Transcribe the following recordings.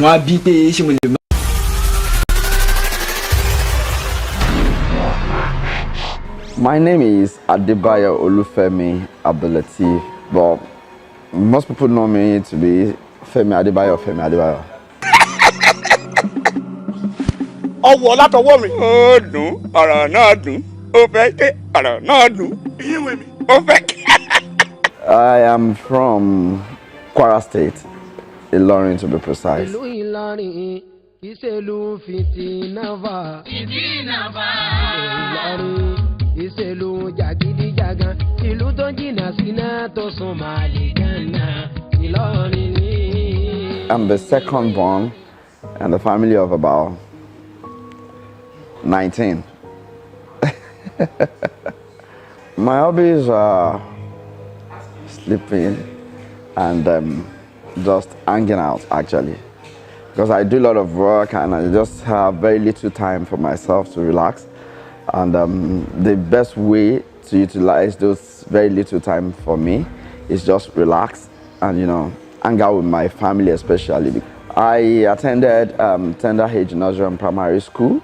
My name is Adebayo Olufemi Abdulateef, but most people know me to be Femi Adebayo. Ọwọ́ látọwọ́ mi. Ó dùn, ọ̀rọ̀ náà dùn, ó fẹ́ ké, ọ̀rọ̀ náà dùn. Ìyíwèé mi, ó fẹ́ ké. I am from Kwara State, Ilorin to be precise. Ìlú Ìlọrin ìṣèlú fìtínàfà. Ìlọrin ìṣèlú jàgídíjàgan. Ìlú tó jìnnà síná tó sún màlì gánà. Ìlọrin ni. I'm the second born in the family of about 19. My hobbies are sleeping and just hanging out actually, because I do a lot of work and I just have very little time for myself to relax, and the best way to utilize those very little time for me is just relax and hang out with my family especially. I attended Tender Age Nursery and Primary School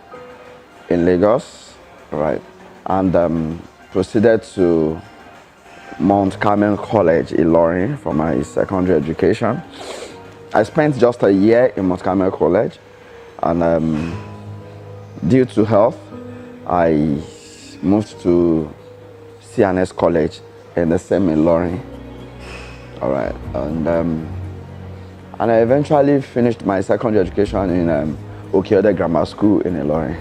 in Lagos, right, and proceeded to Mount Carmel College, Ilorin, for my secondary education. I spent just a year in Mount Carmel College, and due to health, I moved to CNS College in the same Ilorin. All right, and I eventually finished my secondary education in Okeode Grammar School in Ilorin.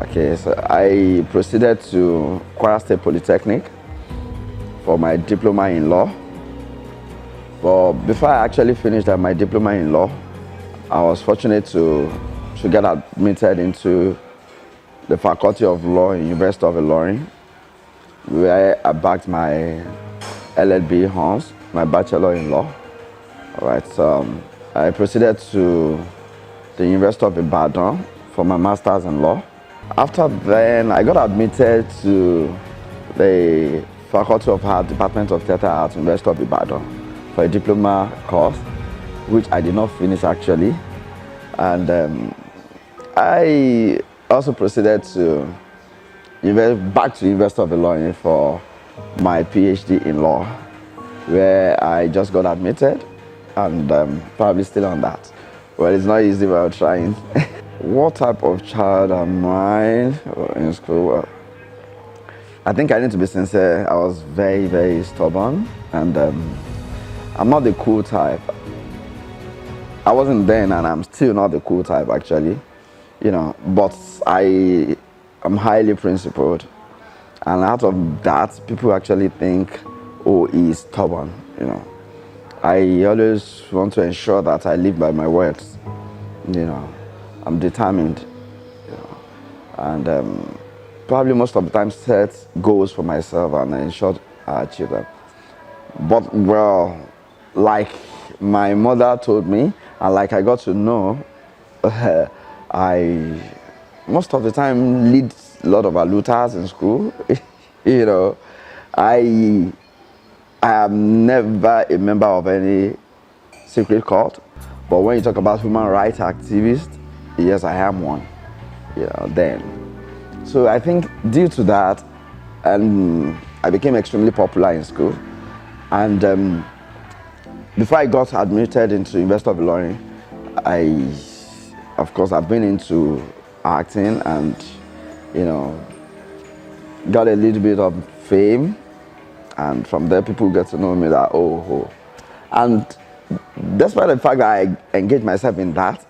Okay, so I proceeded to Kwara State Polytechnic for my diploma in law. But before I actually finished my diploma in law, I was fortunate to get admitted into the Faculty of Law in University of Ilorin, where I backed my LLB honors, my Bachelor in Law. All right, so I proceeded to the University of Ibadan for my Masters in Law. After then, I got admitted to the Faculty of Art, Department of Theatre Arts, University of Ibadan for a diploma course, which I did not finish actually. And I also proceeded to back to University of Ilorin for my PhD in law, where I just got admitted and probably still on that. Well, it's not easy, but I'm trying. What type of child am I in school? Well, I think I need to be sincere. I was very, very stubborn, and I'm not the cool type. I wasn't then, and I'm still not the cool type actually, but I am highly principled, and out of that, people actually think, oh, he's stubborn, I always want to ensure that I live by my words, I'm determined, and probably most of the time set goals for myself and ensure I achieve them. But well, like my mother told me, and like I got to know, I most of the time lead a lot of alutas in school. I am never a member of any secret cult, but when you talk about human rights activists, yes, I am one. Then. So I think due to that, I became extremely popular in school. And before I got admitted into University of Ilorin, of course, I've been into acting and, got a little bit of fame. And from there, people get to know me that, oh. And despite the fact that I engaged myself in that,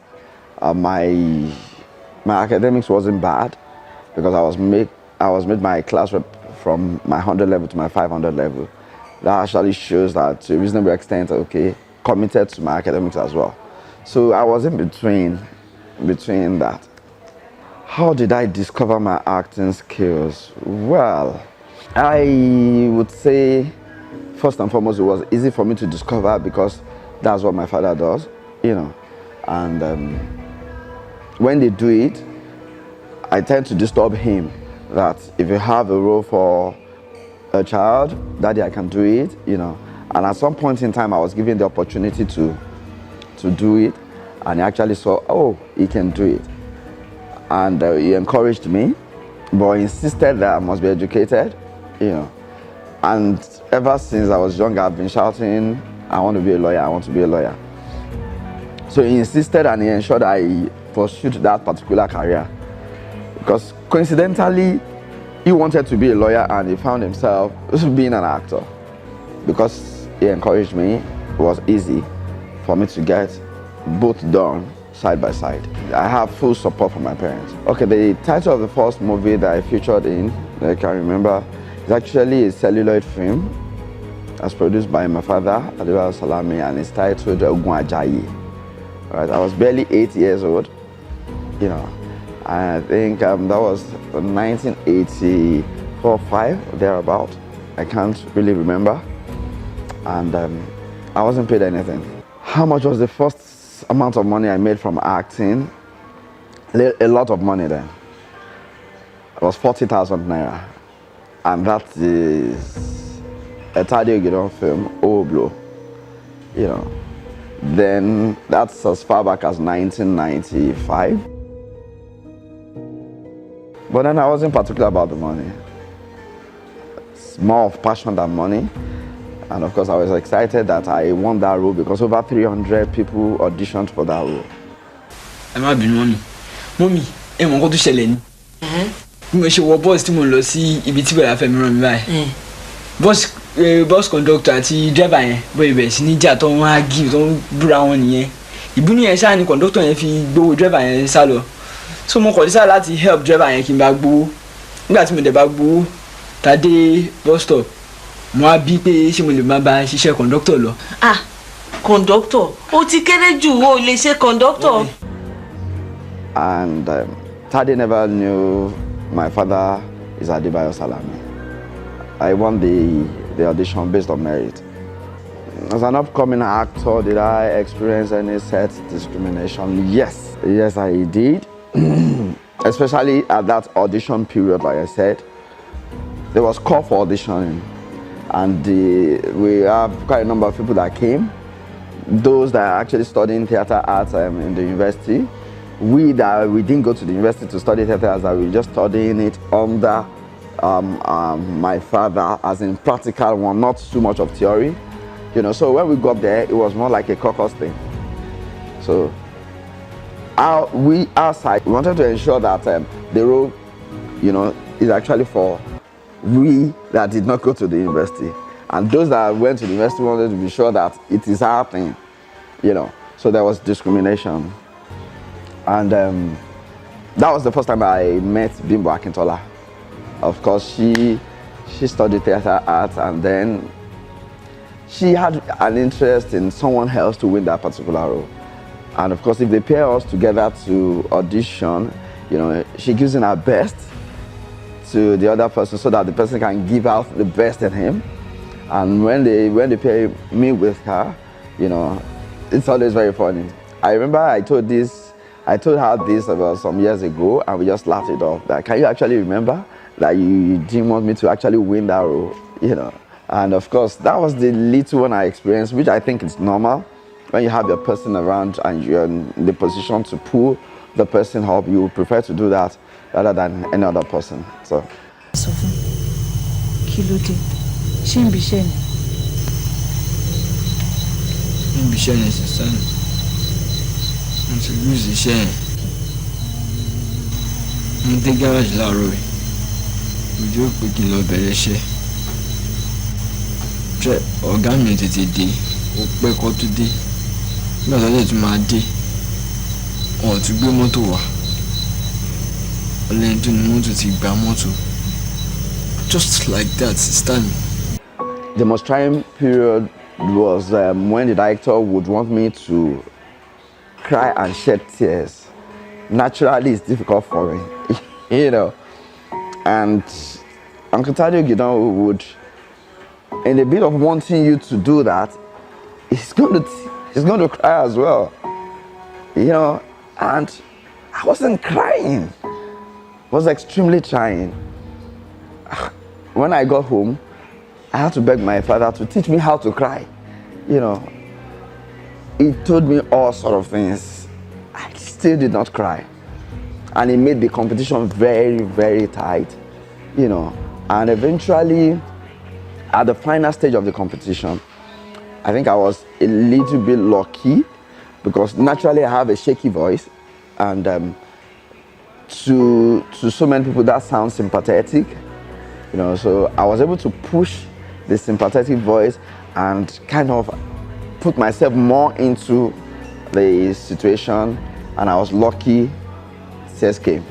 my academics wasn't bad, because I was made my class rep from my 100 level to my 500 level. That actually shows that to a reasonable extent, committed to my academics as well. So I was in between that. How did I discover my acting skills? Well, I would say first and foremost, it was easy for me to discover because that's what my father does, and when they do it, I tend to disturb him that if you have a role for a child, Daddy, I can do it, And at some point in time, I was given the opportunity to do it, and he actually saw, oh, he can do it. And he encouraged me, but insisted that I must be educated, you know. And ever since I was young, I've been shouting, I want to be a lawyer, I want to be a lawyer. So he insisted and he ensured I pursued that particular career. Because coincidentally, he wanted to be a lawyer and he found himself being an actor. Because he encouraged me, it was easy for me to get both done side by side. I have full support from my parents. Okay, the title of the first movie that I featured in, that I can remember, is actually a celluloid film as produced by my father, Adiba Salami, and it's titled Ogun Ajayi. Right, I was barely 8 years old, you know. I think that was 1984-5, thereabout. I can't really remember. And I wasn't paid anything. How much was the first amount of money I made from acting? A lot of money then. It was 40,000 naira. And that is a Tade Ogidon film, Oblo, you know. Then that's as far back as 1995. But then I wasn't particular about the money. It's more of passion than money. And of course, I was excited that I won that role because over 300 people auditioned for that role. I'm not being mommy. Mommy, I'm going to tell you. Mo ṣe wọ bus tí mo lọ sí ibi tí bẹ̀rẹ̀ afẹ́ mi rán mi báyìí. Bus conductor àti driver yẹn bóyá ibẹ̀ sí níjà tó ń wá give tó ń búra wọn nìyẹn. Ìbínú yẹn ṣáà ni conductor yẹn fi gbowó driver yẹn sá lọ. So mo kọ̀ dísà láti help driver yẹn kí n bá gbowó. Nígbà tí mo dẹ̀ bá gbowó tá dé bus stop, mo á bí pé ṣé mo lè máa bá ṣiṣẹ́ conductor lọ. Ah, conductor? Ó ti kéré jù ó lè ṣe conductor. And Tade never knew my father is Adebayo Salami. I won the audition based on merit. As an upcoming actor, did I experience any set discrimination? Yes. Yes, I did. Especially at that audition period, like I said. There was call for auditioning. And we have quite a number of people that came. Those that are actually studying theater arts in the university. We didn't go to the university to study theater arts, we were just studying it under my father, as in practical one, not too much of theory. You know, so when we got there, it was more like a caucus thing. So our side, we wanted to ensure that the role, you know, is actually for we that did not go to the university. And those that went to the university wanted to be sure that it is our thing, you know. So there was discrimination. And that was the first time I met Bimbo Akintola. Of course, she studied theater arts, and then she had an interest in someone else to win that particular role. And of course, if they pair us together to audition, you know, she gives in her best to the other person so that the person can give out the best in him. And when they pair me with her, you know, it's always very funny. I remember I told her this about some years ago, and we just laughed it off. That, can you actually remember that you didn't want me to actually win that role, you know? And of course, that was the little one I experienced, which I think is normal. When you have your person around and you're in the position to pull the person up, you prefer to do that rather than any other person. So. Mo ti lose iṣẹ́ yẹn. Mo dé garage láàárọ̀ yìí. Ojú ò pé kí n lọ bẹ̀rẹ̀ iṣẹ́. Ọ̀gá mi ò tètè dé. Ó pẹ́ kó tó dé. Nígbà tó dé tún máa dé. Wọn ò tún gbé mọ́tò wá. Ọlẹ́ni tó ní mọ́tò ti gba mọ́tò. Just like that, sister mi. The most trying period was when the director would want me to cry and shed tears. Naturally, it's difficult for me, you know. And Uncle Tade Ogidon would, in a bit of wanting you to do that, he's going to cry as well, you know. And I wasn't crying. I was extremely trying. When I got home, I had to beg my father to teach me how to cry, you know. He told me all sort of things, still did not cry. And it made the competition very, very tight, you know. And eventually, at the final stage of the competition, I think I was a little bit lucky because naturally I have a shaky voice, and to so many people that sounds sympathetic, you know. So I was able to push the sympathetic voice and kind of put myself more into the situation, and I was lucky. Tears came,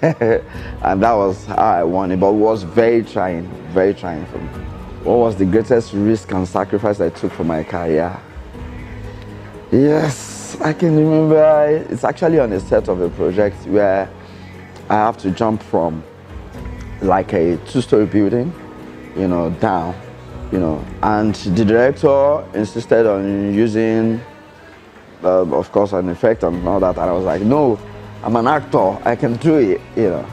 and that was how I won it. But it was very trying for me. What was the greatest risk and sacrifice I took for my career? Yes, I can remember. It's actually on the set of a project where I have to jump from like a 2-story building, you know, down, you know. And the director insisted on using, of course, an effect and all that. And I was like, no, I'm an actor, I can do it, you know.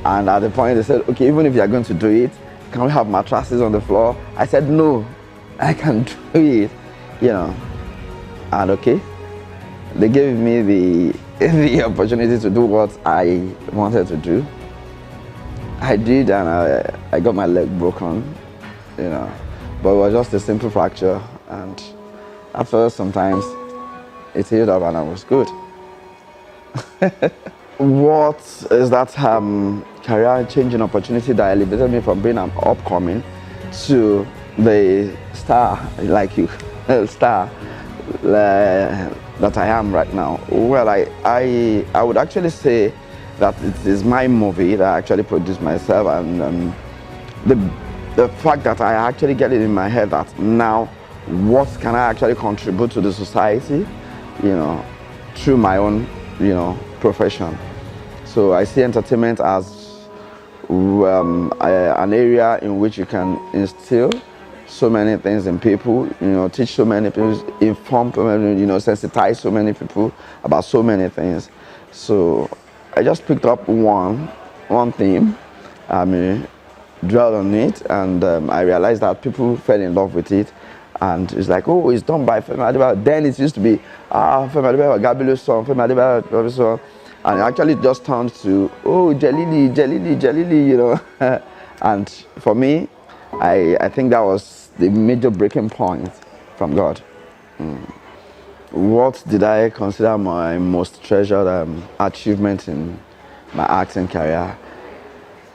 And at the point they said, okay, even if you're going to do it, can we have mattresses on the floor? I said, no, I can do it, you know. And okay, they gave me the opportunity to do what I wanted to do. I did, and I got my leg broken, you know. But it was just a simple fracture, and after some time, it healed up and I was good. What is that career-changing opportunity that elevated me from being an upcoming to the star, like you, star that I am right now? Well, I would actually say that it is my movie that I actually produced myself, and the fact that I actually get it in my head that now what can I actually contribute to the society, you know, through my own, you know, profession. So I see entertainment as an area in which you can instill so many things in people, you know, teach so many people, inform, you know, sensitize so many people about so many things. So I just picked up one theme, dwelled on it, and I realized that people fell in love with it. And it's like, oh, it's done by Femi Adebayo. Then it used to be, Femi Adebayo, Gabilo's song, Femi Adebayo song. And it actually just turned to, oh, Jalili, you know. And for me, I think that was the major breaking point from God. What did I consider my most treasured achievement in my acting career?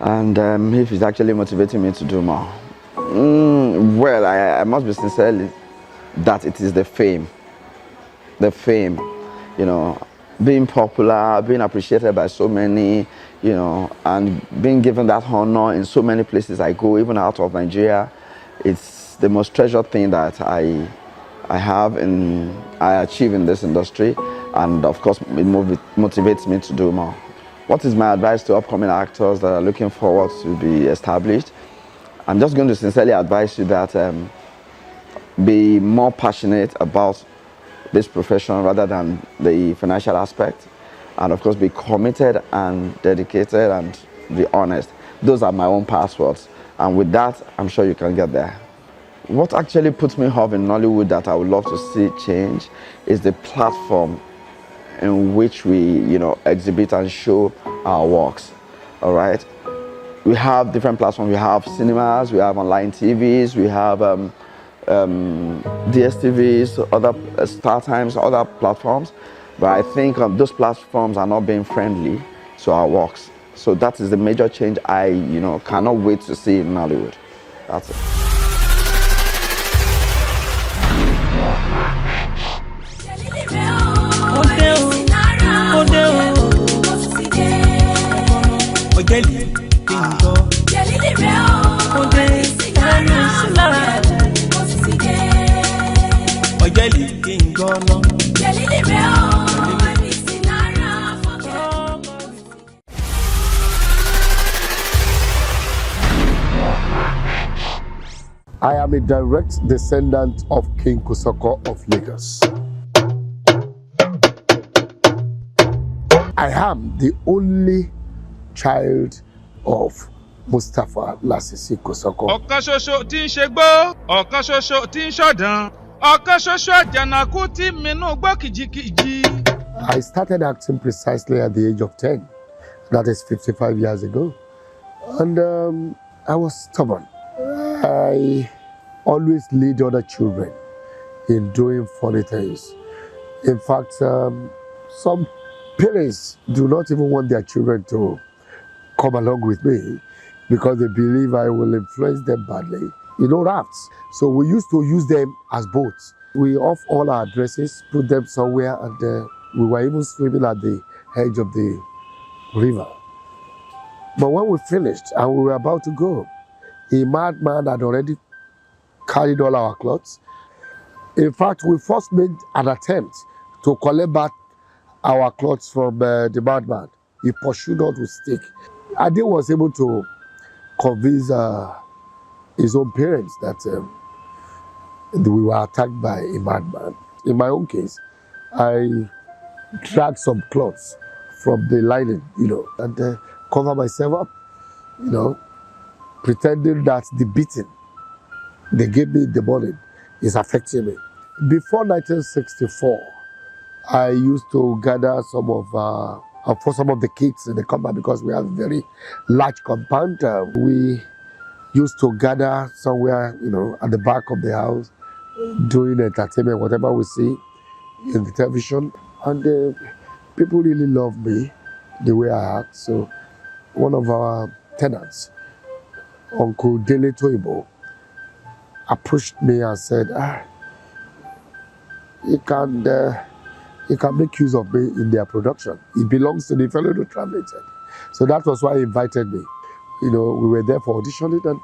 And if it's actually motivating me to do more. Well, I must be sincere that it is the fame, you know, being popular, being appreciated by so many, you know, and being given that honor in so many places I go, even out of Nigeria. It's the most treasured thing that I have and I achieve in this industry, and of course it motivates me to do more. What is my advice to upcoming actors that are looking forward to be established? I'm just going to sincerely advise you that be more passionate about this profession rather than the financial aspect, and of course be committed and dedicated and be honest. Those are my own passwords, and with that I'm sure you can get there. What actually puts me off in Nollywood that I would love to see change is the platform in which we, you know, exhibit and show our works. All right, we have different platforms. We have cinemas, we have online TVs, we have DSTVs, other Star Times, other platforms. But I think those platforms are not being friendly to our works. So that is the major change I, you know, cannot wait to see in Nollywood. That's it. I am a direct descendant of King Kosoko of Lagos. I am the only child of Mustapha Lasisi Kosoko. Ọ̀kan ṣoṣo tí ń ṣe gbó, ọ̀kan ṣoṣo tí ń ṣọ̀dàn, ọ̀kan ṣoṣo àjànàkú tí mínú gbọ́ kìjikìji. I started acting precisely at the age of 10. That is 55 years ago. And I was stubborn. I always lead other children in doing funny things. In fact, some parents do not even want their children to come along with me because they believe I will influence them badly. You know, rafts. So we used to use them as boats. We off all our dresses, put them somewhere, and we were even swimming at the edge of the river. But when we finished and we were about to go, a madman had already carried all our clothes. In fact, we first made an attempt to collect back our clothes from the madman. He pursued us with stick. Ade was able to convince his own parents that we were attacked by a madman. In my own case, I dragged some clothes from the lining, and cover myself up, pretending that the beating they gave me in the morning is affecting me. Before 1964, I used to gather for some of the kids in the compound because we have a very large compound. We used to gather somewhere, at the back of the house, doing entertainment, whatever we see in the television. And people really love me, the way I act. So one of our tenants, Uncle Dele Toibo, approached me and said, he can make use of me in their production. It belongs to the fellow who translated. So that was why he invited me. We were there for auditioning, and